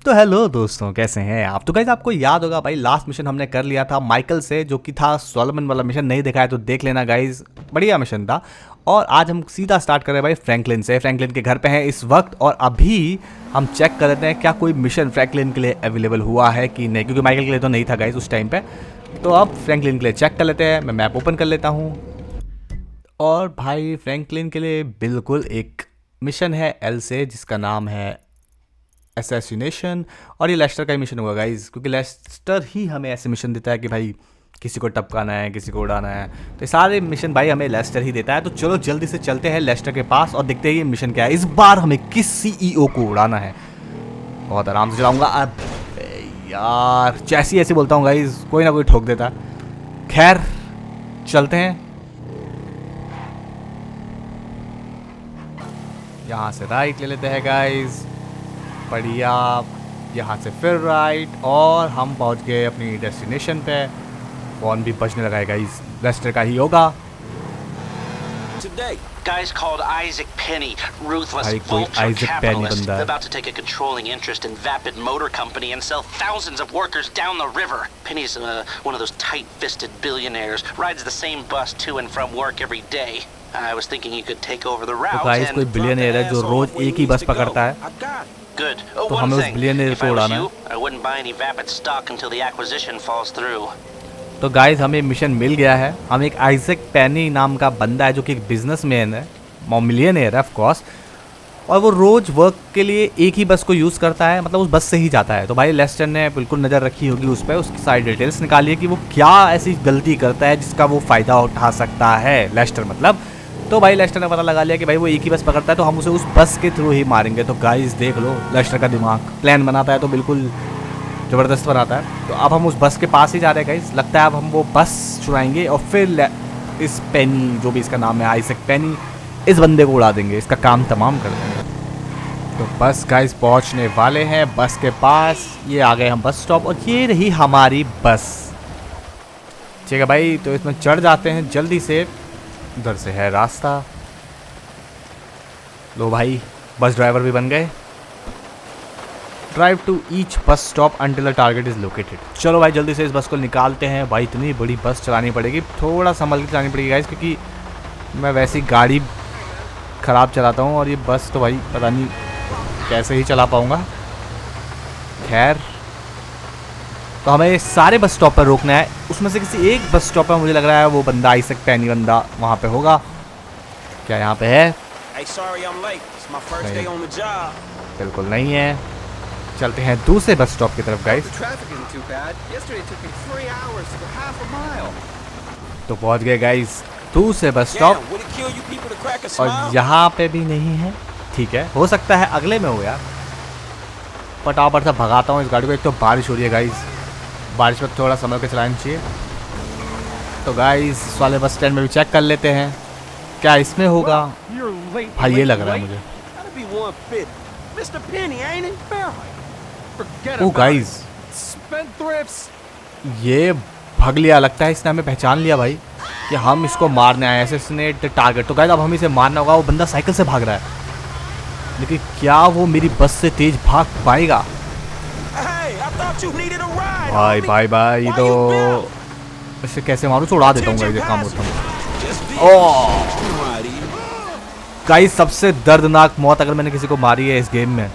तो हेलो दोस्तों, कैसे हैं आप। तो गाइस आपको याद होगा भाई, लास्ट मिशन हमने कर लिया था माइकल से, जो कि था सोलोमन वाला मिशन। नहीं देखा है तो देख लेना गाइस, बढ़िया मिशन था। और आज हम सीधा स्टार्ट कर रहे हैं भाई फ्रैंकलिन से। फ्रैंकलिन के घर पे हैं इस वक्त, और अभी हम चेक कर लेते हैं क्या कोई मिशन फ्रैंकलिन के लिए अवेलेबल हुआ है कि नहीं, क्योंकि माइकल के लिए तो नहीं था गाइस उस टाइम पे। तो अब फ्रैंकलिन के लिए चेक कर लेते हैं। मैं मैप ओपन कर लेता हूँ, और भाई फ्रैंकलिन के लिए बिल्कुल एक मिशन है एल से, जिसका नाम है असैसिनेशन। और ये लेस्टर का ही मिशन होगा गाइज, क्योंकि लेस्टर ही हमें ऐसे मिशन देता है कि भाई किसी को टपकाना है, किसी को उड़ाना है। तो ये सारे मिशन भाई हमें लेस्टर ही देता है। तो चलो जल्दी से चलते हैं लेस्टर के पास और देखते हैं ये मिशन क्या है। इस बार हमें किस सीईओ को उड़ाना है। बहुत आराम से चलाऊंगा। अब यार जैसी ऐसी बोलता हूँ गाइज, कोई ना कोई ठोक देता है। खैर चलते हैं। यहाँ से राइट ले लेते हैं गाइज, बढ़िया। यहाँ से फिर राइट, और हम पहुँच गए अपनी डेस्टिनेशन पे। फोन भी बजने लगा है गाइस, लेस्टर का ही होगा। Guys called Isaac Penny, ruthless vulture capitalist, about to take a controlling interest in Vapid Motor Company and sell thousands of workers down the river. Penny's one of those tight-fisted billionaires, rides the same bus to and from work every day. I was thinking he could take over the route. तो guys कोई billionaire है जो रोज एक ही बस पकड़ता है। Good. तो हमें उस बिलियनियर को उड़ाना है। I wouldn't buy any Vapid stock until the acquisition falls through. तो गाइस हमें मिशन मिल गया है। हम एक आइजैक पेनी नाम का बंदा है जो कि एक बिजनेसमैन है, मिलियनियर है ऑफ कोर्स, और वो रोज वर्क के लिए एक ही बस को यूज़ करता है, मतलब उस बस से ही जाता है। तो भाई लेस्टर ने बिल्कुल नज़र रखी होगी उस पर, उसकी सारी डिटेल्स निकाली है कि वो क्या ऐसी गलती करता है जिसका वो फ़ायदा उठा सकता है, लेस्टर मतलब। तो भाई लेस्टर ने पता लगा लिया कि भाई वो एक ही बस पकड़ता है, तो हम उसे उस बस के थ्रू ही मारेंगे। तो गाइस देख लो लेस्टर का दिमाग, प्लान बनाता है तो बिल्कुल ज़बरदस्त बनाता है। तो अब हम उस बस के पास ही जा रहे हैं गाइस। लगता है अब हम वो बस चुराएंगे और फिर इस पेनी, जो भी इसका नाम है आइजैक पेनी, इस बंदे को उड़ा देंगे, इसका काम तमाम कर देंगे। तो बस गाइस पहुंचने वाले हैं बस के पास। ये आ गए हम बस स्टॉप, और ये रही हमारी बस। ठीक है भाई, तो इसमें चढ़ जाते हैं जल्दी से। उधर से है रास्ता। लो भाई बस ड्राइवर भी बन गए। Drive to each bus stop until the target is located. चलो भाई जल्दी से इस बस को निकालते हैं। भाई इतनी बड़ी बस चलानी पड़ेगी, थोड़ा संभल के चलानी पड़ेगी गाइस, क्योंकि मैं वैसी गाड़ी ख़राब चलाता हूँ, और ये बस तो भाई पता नहीं कैसे ही चला पाऊँगा। खैर, तो हमें सारे बस स्टॉप पर रोकना है। उसमें से किसी एक बस स्टॉप पर मुझे लग रहा है वो बंदा आइजैक पेनी बंदा वहाँ पे होगा। क्या यहाँ पे है? बिल्कुल नहीं है। चलते हैं दूसरे बस स्टॉप की तरफ गाइस। तो पहुँच गए गाइस दूसरे बस स्टॉप, और यहाँ पे भी नहीं है। ठीक है, हो सकता है अगले में हो यार। फटाफट से भगाता हूँ इस गाड़ी को। एक तो बारिश हो रही है गाइस, बारिश में थोड़ा संभल के चलाना चाहिए। तो गाइस इस वाले बस स्टैंड में भी चेक कर लेते हैं क्या इसमें होगा। भाई ये लग रहा है मुझे। ओ गाइस ये भाग लिया, लगता है इसने हमें पहचान लिया भाई कि हम इसको मारने आए हैं। Assassinate target. तो गाइस अब हमें इसे मारना होगा। वो बंदा साइकिल से भाग रहा है, लेकिन क्या वो मेरी बस से तेज भाग पाएगा? भाई भाई भाई, तो इसे कैसे मारूं? तो उड़ा देता हूँ गाइस, काम होता हूँ। गाइस सबसे दर्दनाक मौत अगर मैंने किसी को मारी है इस गेम में,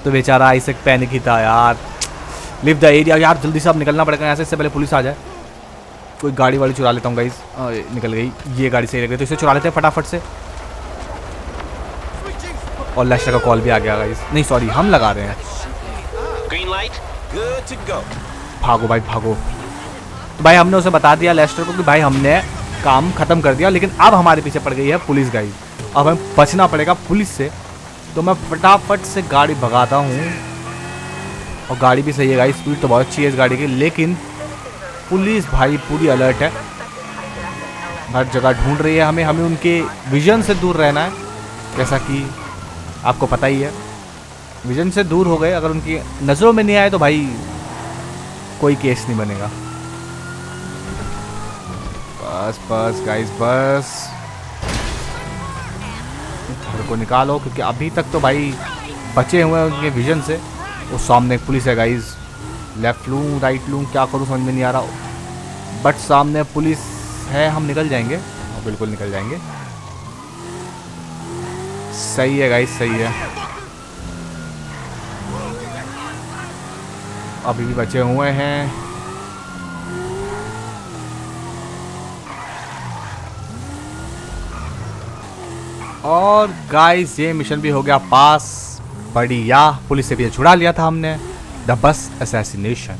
तो बेचारा आइजैक पेनी की था यार। Live the area. यार जल्दी से अब निकलना पड़ेगा यहाँ से, इससे पहले पुलिस आ जाए। कोई गाड़ी वाड़ी चुरा लेता हूँ गाइस। निकल गई ये गाड़ी, सही लग रही, तो इसे चुरा लेते हैं फटाफट से। और लेस्टर का कॉल भी आ गया गाइस। नहीं सॉरी, हम लगा रहे हैं। भागो भाई भागो। तो भाई हमने उसे बता दिया लेस्टर को कि भाई हमने काम खत्म कर दिया, लेकिन अब हमारे पीछे पड़ गई है पुलिस गाइस। अब हमें बचना पड़ेगा पुलिस से। तो मैं फटाफट से गाड़ी भगाता हूँ, और गाड़ी भी सही है गाइस, स्पीड तो बहुत अच्छी है इस गाड़ी की। लेकिन पुलिस भाई पूरी अलर्ट है, हर जगह ढूंढ रही है हमें। हमें उनके विजन से दूर रहना है, जैसा कि आपको पता ही है। विजन से दूर हो गए, अगर उनकी नज़रों में नहीं आए तो भाई कोई केस नहीं बनेगा। बस बस गाइस बस, धड़ को निकालो, क्योंकि अभी तक तो भाई बचे हुए हैं उनके विजन से। वो सामने एक पुलिस है गाइज, लेफ्ट लूँ राइट लूँ क्या करूँ समझ में नहीं आ रहा, बट सामने पुलिस है, हम निकल जाएंगे, बिल्कुल निकल जाएंगे। सही है गाइज, सही है। अभी भी बचे हुए हैं। और गाइस ये मिशन भी हो गया पास, बढ़िया। पुलिस से भी छुड़ा लिया था हमने, द बस असैसिनेशन।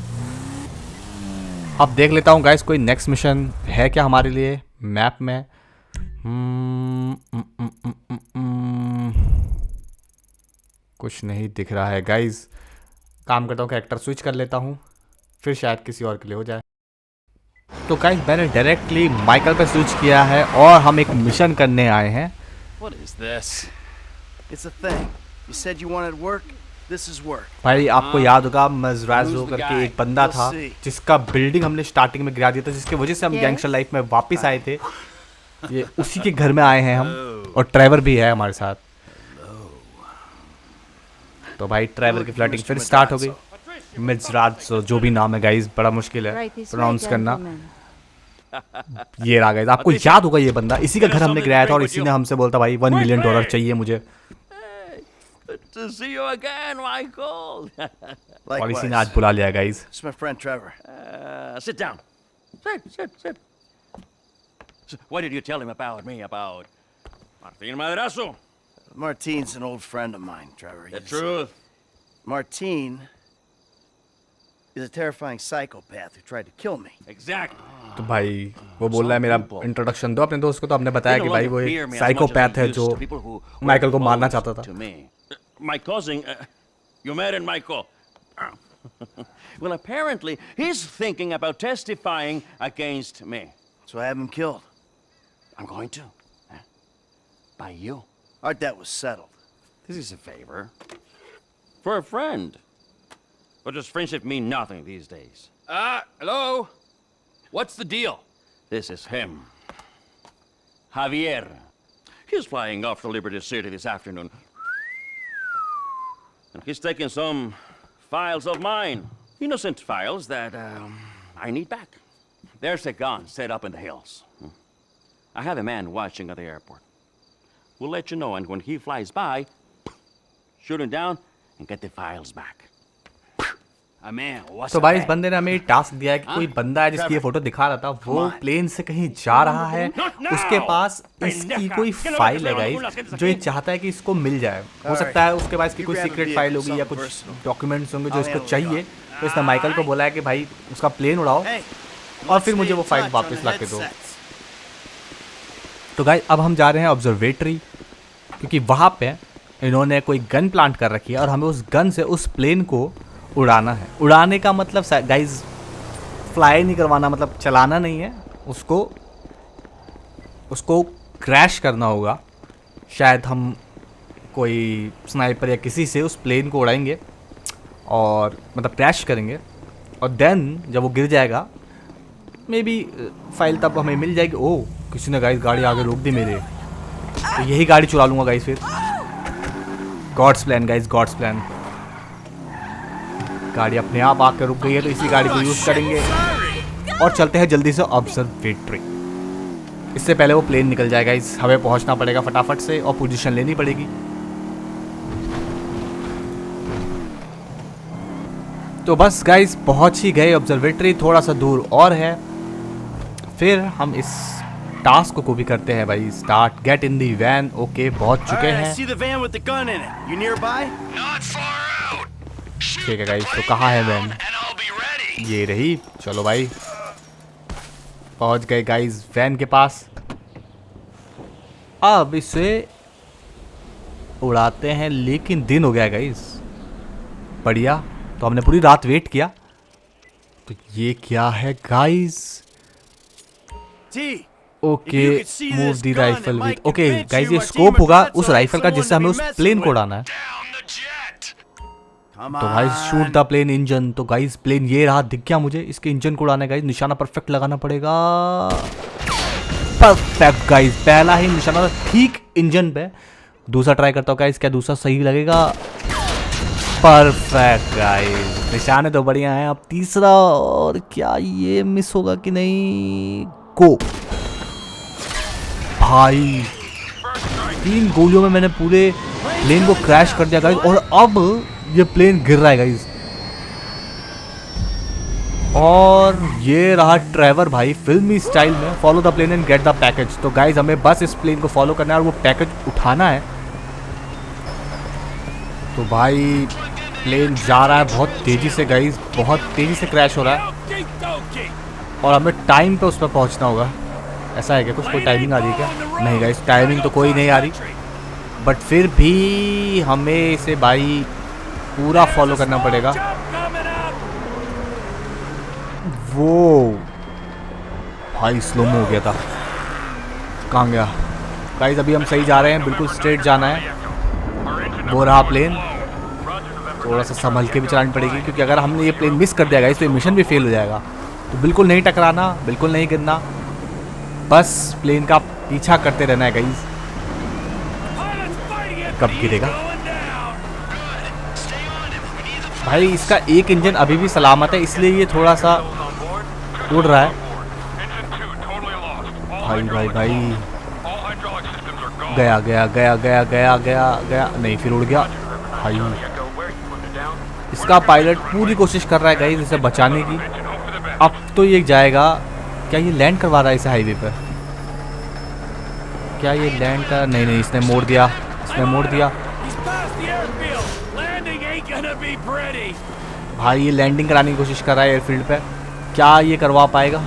अब देख लेता हूँ गाइस कोई नेक्स्ट मिशन है क्या हमारे लिए मैप में। कुछ नहीं दिख रहा है गाइस। काम करता हूँ, कैरेक्टर स्विच कर लेता हूँ, फिर शायद किसी और के लिए हो जाए। तो गाइस मैंने डायरेक्टली माइकल पे स्विच किया है और हम एक मिशन करने आए हैं। What is this? It's a thing. You said you wanted work. This is work. भाई आपको याद होगा मजराजो करके एक बंदा था जिसका बिल्डिंग हमने स्टार्टिंग में गिरा दिया था, जिसकी वजह से हम गैंगस्टर लाइफ में वापस आए थे। ये उसी के घर में आए हैं हम, और ट्रेवर भी है हमारे साथ। तो भाई ट्रेवर की फ्लर्टिंग फिर स्टार्ट हो गई। मजराजो जो भी नाम है गाइस, बड़ा मुश्किल है प्रोनाउंस करना। ये रहा गाइस, आपको याद होगा ये बंदा, इसी का घर हमने गिराया था और इसी ने हमसे बोलता भाई $1 मिलियन चाहिए मुझे। To see you again, Michael. और इसी ने आज बुला लिया guys. It's my friend Trevor. Sit down. Sit. So, what did you tell him about me, about Martin Madrazo? Martin's an old friend of mine, Trevor. The truth. Martin is a terrifying psychopath who tried to kill me. Exactly. तो भाई वो बोल रहा है मेरा introduction दो अपने दोस्त को। तो हमने बताया कि भाई वो एक साइकोपैथ है जो माइकल को मारना चाहता था। My cousin, you married Michael. Well, apparently he's thinking about testifying against me. So I have him killed. I'm going to. By you. Our debt was settled. This is a favor. For a friend. But does friendship mean nothing these days? Hello? What's the deal? This is him. Javier. He's flying off to Liberty City this afternoon. And he's taking some files of mine. Innocent files that I need back. There's a gun set up in the hills. I have a man watching at the airport. We'll let you know, and when he flies by, shoot him down and get the files back. तो भाई इस बंदे ने हमें task दिया है कि कोई बंदा है जिसकी ये फोटो दिखा रहा था, वो प्लेन से कहीं जा रहा है, उसके पास इसकी कोई फाइल है गाइस जो ये चाहता है कि इसको मिल जाए। हो सकता है उसके पास की कोई सीक्रेट फाइल होगी या कुछ डॉक्यूमेंट्स होंगे जो इसको चाहिए। तो इसने माइकल को बोला है कि भाई उसका प्लेन उड़ाओ और फिर मुझे वो फाइल वापस ला के दो। तो गाइस अब हम जा रहे हैं ऑब्जर्वेटरी, क्योंकि वहाँ पे इन्होंने कोई गन प्लांट कर रखी है और हमें उस गन से उस प्लेन को उड़ाना है। उड़ाने का मतलब गाइस फ्लाई नहीं करवाना, मतलब चलाना नहीं है, उसको क्रैश करना होगा। शायद हम कोई स्नाइपर या किसी से उस प्लेन को उड़ाएंगे और मतलब क्रैश करेंगे, और देन जब वो गिर जाएगा मे बी फाइल तब हमें मिल जाएगी। ओह किसी ने गाइस गाड़ी आगे रोक दी मेरे, तो यही गाड़ी चुरा लूँगा गाइस फिर। God's plan guys, God's plan. गाड़ी अपने आप आकर रुक गई है तो इसी गाड़ी को यूज करेंगे और चलते हैं जल्दी से ऑब्जर्वेटरी। इससे पहले वो प्लेन निकल जाएगा, इस हमें पहुंचना पड़ेगा फटाफट से और पोजीशन लेनी पड़ेगी। तो बस गाइस पहुंच ही गए ऑब्जर्वेटरी, थोड़ा सा दूर और है, फिर हम इस टास्क को भी करते हैं भाई start. Get in the van. Okay पहुंच चुके हैं। ठीक है गाइस, तो कहाँ है वैन? ये रही। चलो भाई पहुंच गए गाइस वैन के पास। अब इसे उड़ाते हैं, लेकिन दिन हो गया गाइस। बढ़िया, तो हमने पूरी रात वेट किया। तो ये क्या है guys? Okay move the rifle with. Okay guys ये स्कोप होगा उस राइफल का जिससे हमें उस प्लेन को उड़ाना है। तो भाई शूट द प्लेन इंजन। तो गाइस प्लेन ये रहा, दिख गया मुझे। इसके इंजन को उड़ाना है गाइस, निशाना परफेक्ट लगाना पड़ेगा। परफेक्ट गाइस, पहला ही निशाना ठीक इंजन पे। दूसरा ट्राई करता हूँ गाइस, क्या दूसरा सही लगेगा? परफेक्ट गाइस, निशाने तो बढ़िया हैं। अब तीसरा, और क्या ये मिस होगा कि नहीं? गो भाई, 3 गोलियों में मैंने पूरे प्लेन को क्रैश कर दिया गाइस। और अब ये प्लेन गिर रहा है गाइस। और ये रहा ट्रेवर भाई फिल्मी स्टाइल में, follow the plane and get the package. तो गाइस हमें बस इस प्लेन को फॉलो करना है और वो पैकेज उठाना है। तो भाई प्लेन जा रहा है बहुत तेज़ी से गाइस, बहुत तेज़ी से क्रैश हो रहा है और हमें टाइम पे उस पर पहुंचना होगा। ऐसा है क्या? कुछ कोई टाइमिंग आ रही है क्या? नहीं गाइस, टाइमिंग तो कोई नहीं आ रही, बट फिर भी हमें इसे भाई पूरा फॉलो करना पड़ेगा। वो भाई स्लो हो गया था, कहाँ गया गाइस? अभी हम सही जा रहे हैं, बिल्कुल स्ट्रेट जाना है। वो रहा प्लेन, थोड़ा सा संभल के भी चलानी पड़ेगी क्योंकि अगर हमने ये प्लेन मिस कर दिया गाइस तो ये मिशन भी फेल हो जाएगा। तो बिल्कुल नहीं टकराना, बिल्कुल नहीं गिरना, बस प्लेन का पीछा करते रहना है गाइस। कब गिरेगा भाई? इसका एक इंजन अभी भी सलामत है, इसलिए ये थोड़ा सा उड़ रहा है। भाई भाई भाई, गया गया गया गया गया गया गया, नहीं फिर उड़ गया भाई। इसका पायलट पूरी कोशिश कर रहा है गाइस इसे बचाने की। अब तो ये जाएगा क्या? ये लैंड करवा रहा है इसे हाईवे पर? क्या ये लैंड का? नहीं नहीं, इसने मोड़ दिया, इसने मोड़ दिया भाई। ये लैंडिंग कराने की कोशिश कर रहा है एयरफील्ड पे, क्या ये करवा पाएगा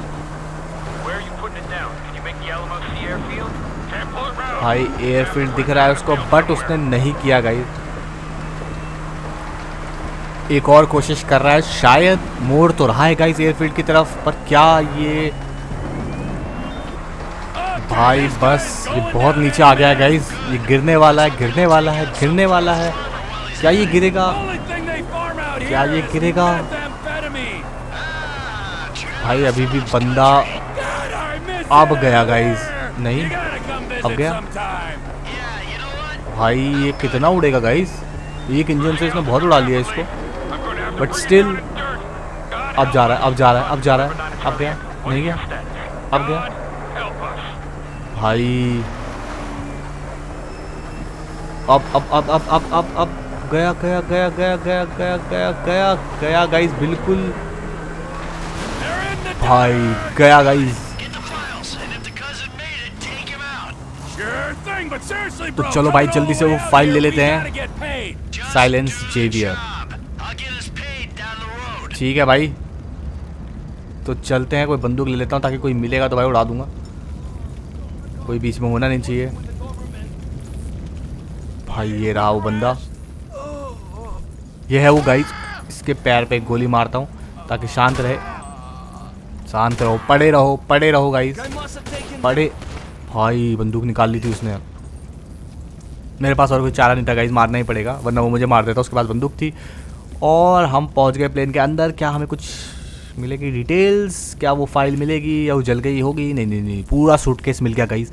भाई? एयरफील्ड दिख रहा है उसको, बट उसने नहीं किया गाइस। एक और कोशिश कर रहा है, शायद मोड़ तो रहा है गाइस एयरफील्ड की तरफ, पर क्या ये भाई? बस ये बहुत नीचे आ गया है गाइस, ये गिरने वाला है, गिरने वाला है, गिरने वाला है। क्या ये गिरेगा? क्या ये गिरेगा भाई? अभी भी बंदा, अब गया गाइस, नहीं अब गया भाई। ये कितना उड़ेगा गाइस? एक इंजन से इसने बहुत उड़ा लिया इसको, बट स्टिल अब जा रहा है, अब जा रहा है, अब जा रहा है। अब गया, नहीं गया, अब गया भाई। अब गया गया गया गया गया गया गया गया गया गाइस, बिल्कुल भाई गया गाइस। तो चलो भाई जल्दी से वो फाइल ले लेते हैं, साइलेंस जेवियर। ठीक है भाई, तो चलते हैं। कोई बंदूक ले लेता हूँ ताकि कोई मिलेगा तो भाई उड़ा दूंगा, कोई बीच में होना नहीं चाहिए भाई। ये रहा वो बंदा, ये है वो गाइस। इसके पैर पे गोली मारता हूँ ताकि शांत रहे, शांत रहो, पड़े रहो, पड़े रहो गाइस, पड़े। भाई बंदूक निकाल ली थी उसने, मेरे पास और कोई चारा नहीं था गाइस, मारना ही पड़ेगा वरना वो मुझे मार देता। उसके पास बंदूक थी और हम पहुंच गए प्लेन के अंदर। क्या हमें कुछ मिलेगी डिटेल्स? क्या वो फाइल मिलेगी या वो जल गई होगी? नहीं नहीं नहीं, पूरा सूटकेस मिल गया गाइस,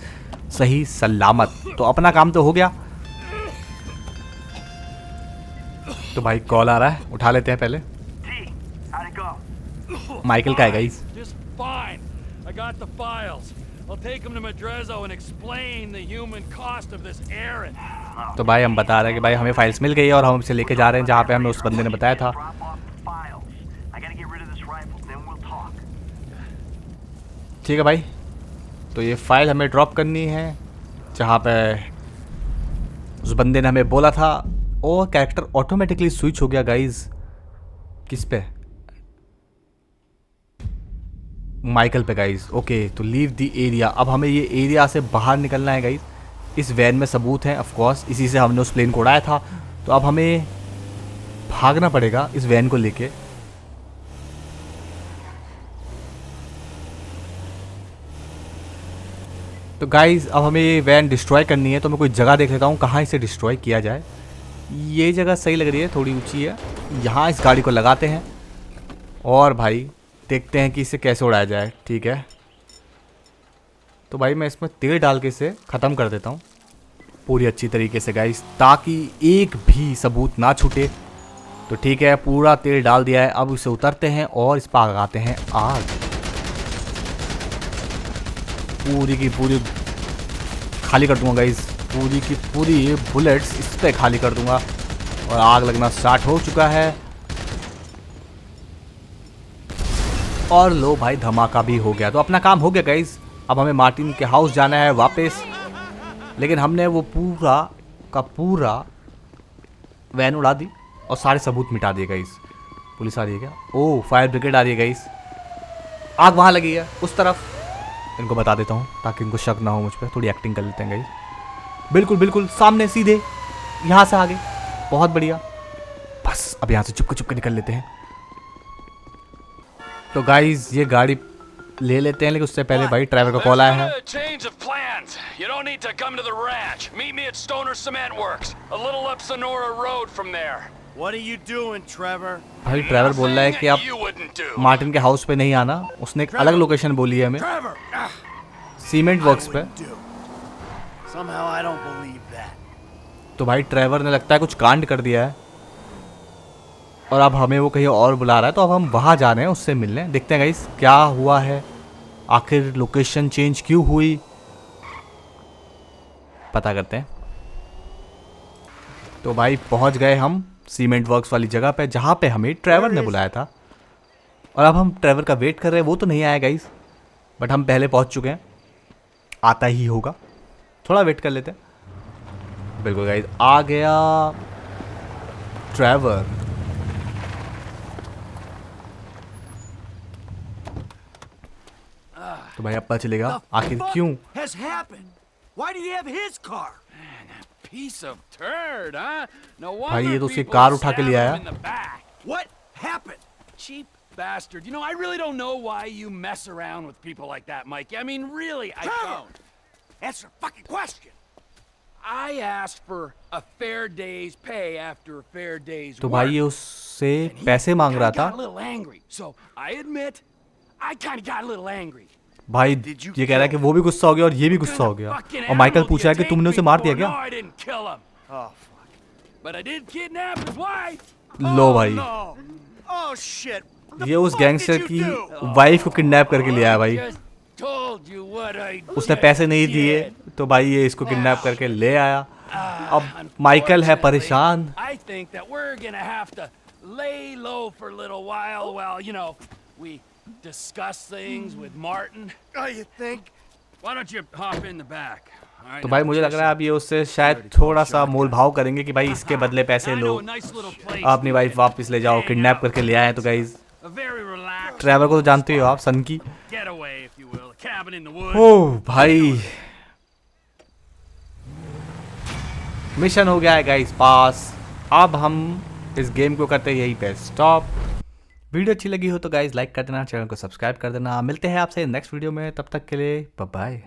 सही सलामत। तो अपना काम तो हो गया। तो भाई कॉल आ रहा है, उठा लेते हैं पहले। माइकल का है गाइस। तो भाई हम बता रहे हैं कि भाई हमें फाइल्स मिल गई और हम इसे लेके जा रहे हैं जहाँ पे हमें उस बंदे ने बताया था। ठीक है भाई, तो ये फाइल हमें ड्रॉप करनी है जहाँ पे उस बंदे ने हमें बोला था। और कैरेक्टर ऑटोमेटिकली स्विच हो गया गाइज, किस पे? माइकल पे गाइज। ओके, तो लीव द एरिया। अब हमें ये एरिया से बाहर निकलना है गाइज। इस वैन में सबूत हैं ऑफ कोर्स, इसी से हमने उस प्लेन को उड़ाया था। तो अब हमें भागना पड़ेगा इस वैन को लेके। तो गाइज अब हमें ये वैन डिस्ट्रॉय करनी है, तो मैं कोई जगह देख लेता हूँ कहाँ इसे डिस्ट्रॉय किया जाए। ये जगह सही लग रही है, थोड़ी ऊंची है। यहाँ इस गाड़ी को लगाते हैं और भाई देखते हैं कि इसे कैसे उड़ाया जाए। ठीक है, तो भाई मैं इसमें तेल डाल के इसे ख़त्म कर देता हूँ पूरी अच्छी तरीके से गाइस, ताकि एक भी सबूत ना छूटे तो ठीक है, पूरा तेल डाल दिया है। अब इसे उतरते हैं और इस पर लगाते हैं आग। पूरी की पूरी खाली कर दूंगा गाइस, पूरी की पूरी ये बुलेट्स इस पे खाली कर दूंगा। और आग लगना स्टार्ट हो चुका है। और लो भाई, धमाका भी हो गया। तो अपना काम हो गया गाइस। अब हमें मार्टिन के हाउस जाना है वापस। लेकिन हमने वो पूरा का पूरा वैन उड़ा दी और सारे सबूत मिटा दिए गाइस। पुलिस आ रही है क्या? ओह, फायर ब्रिगेड आ रही है गाइस। आग वहाँ लगी है उस तरफ। इनको बता देता हूँ ताकि इनको शक ना हो मुझ पर। थोड़ी एक्टिंग कर लेते हैं गाइस। बिल्कुल बिल्कुल सामने सीधे यहाँ से आगे। बहुत बढ़िया। बस अब यहाँ से चुपके चुपके निकल लेते हैं। तो गाइस ये गाड़ी ले लेते हैं, लेकिन उससे पहले भाई ड्राइवर का कॉल आया है। You don't need to come to the ranch. Meet me at Stoner Cement Works, a little up Sonora Road from there. What are you doing, Trevor? भाई ड्राइवर बोल रहा है कि आप मार्टिन के हाउस पे नहीं आना। उसने एक अलग लोकेशन बोली है हमें, सीमेंट वर्क्स पे। Somehow I don't believe that. तो भाई ट्रेवर ने लगता है कुछ कांड कर दिया है और अब हमें वो कहीं और बुला रहा है। तो अब हम वहाँ जा रहे हैं उससे मिलने। देखते हैं गाइस क्या हुआ है, आखिर लोकेशन चेंज क्यों हुई, पता करते हैं। तो भाई पहुँच गए हम सीमेंट वर्क्स वाली जगह पे जहाँ पे हमें ट्रेवर ने बुलाया था। और अब हम ट्रेवर का वेट कर रहे हैं। वो तो नहीं आया गाइस, बट हम पहले पहुँच चुके हैं, आता ही होगा। थोड़ा वेट कर लेते हैं। बिल्कुल गाइस, आ गया ट्रेवर। तो भाई अब पता चलेगा आखिर क्यों। Piece of turd, huh? No wonder भाई ये तो उसकी people कार उठा के ले stab आया। him in the back. What happened? Cheap bastard. You know, I really don't know why you mess around with people like that, Mikey. I mean, really, I don't. Answer the fucking question. I asked for a fair day's pay after a fair day's तो work. भाई ये उससे पैसे मांग रहा था। got a little angry. So, I admit, I kind of got a little angry. भाई ये कह रहा है कि वो भी गुस्सा हो गया और ये भी गुस्सा हो गया। और माइकल पूछ रहा है कि तुमने उसे मार दिया क्या? लो भाई, ये उस गैंगस्टर की वाइफ को किडनैप करके लिया है भाई। उसने पैसे नहीं दिए तो भाई ये इसको किडनैप करके ले आया। अब माइकल है परेशान। Discuss things with Martin. Oh, you think? Why don't you hop in the back? तो भाई मुझे लग रहा है अब ये उससे शायद थोड़ा सा मोल भाव करेंगे कि भाई इसके बदले पैसे लो, अपनी वाइफ वापस ले जाओ, किडनैप करके ले आए। तो गाइस ट्रेवर को तो जानते हो आप, सन की। ओह भाई, मिशन हो गया है गाइस पास। अब हम इस गेम को करते हैं यहीं पे स्टॉप। वीडियो अच्छी लगी हो तो गाइस लाइक कर देना, चैनल को सब्सक्राइब कर देना। मिलते हैं आपसे नेक्स्ट वीडियो में, तब तक के लिए बाय बाय।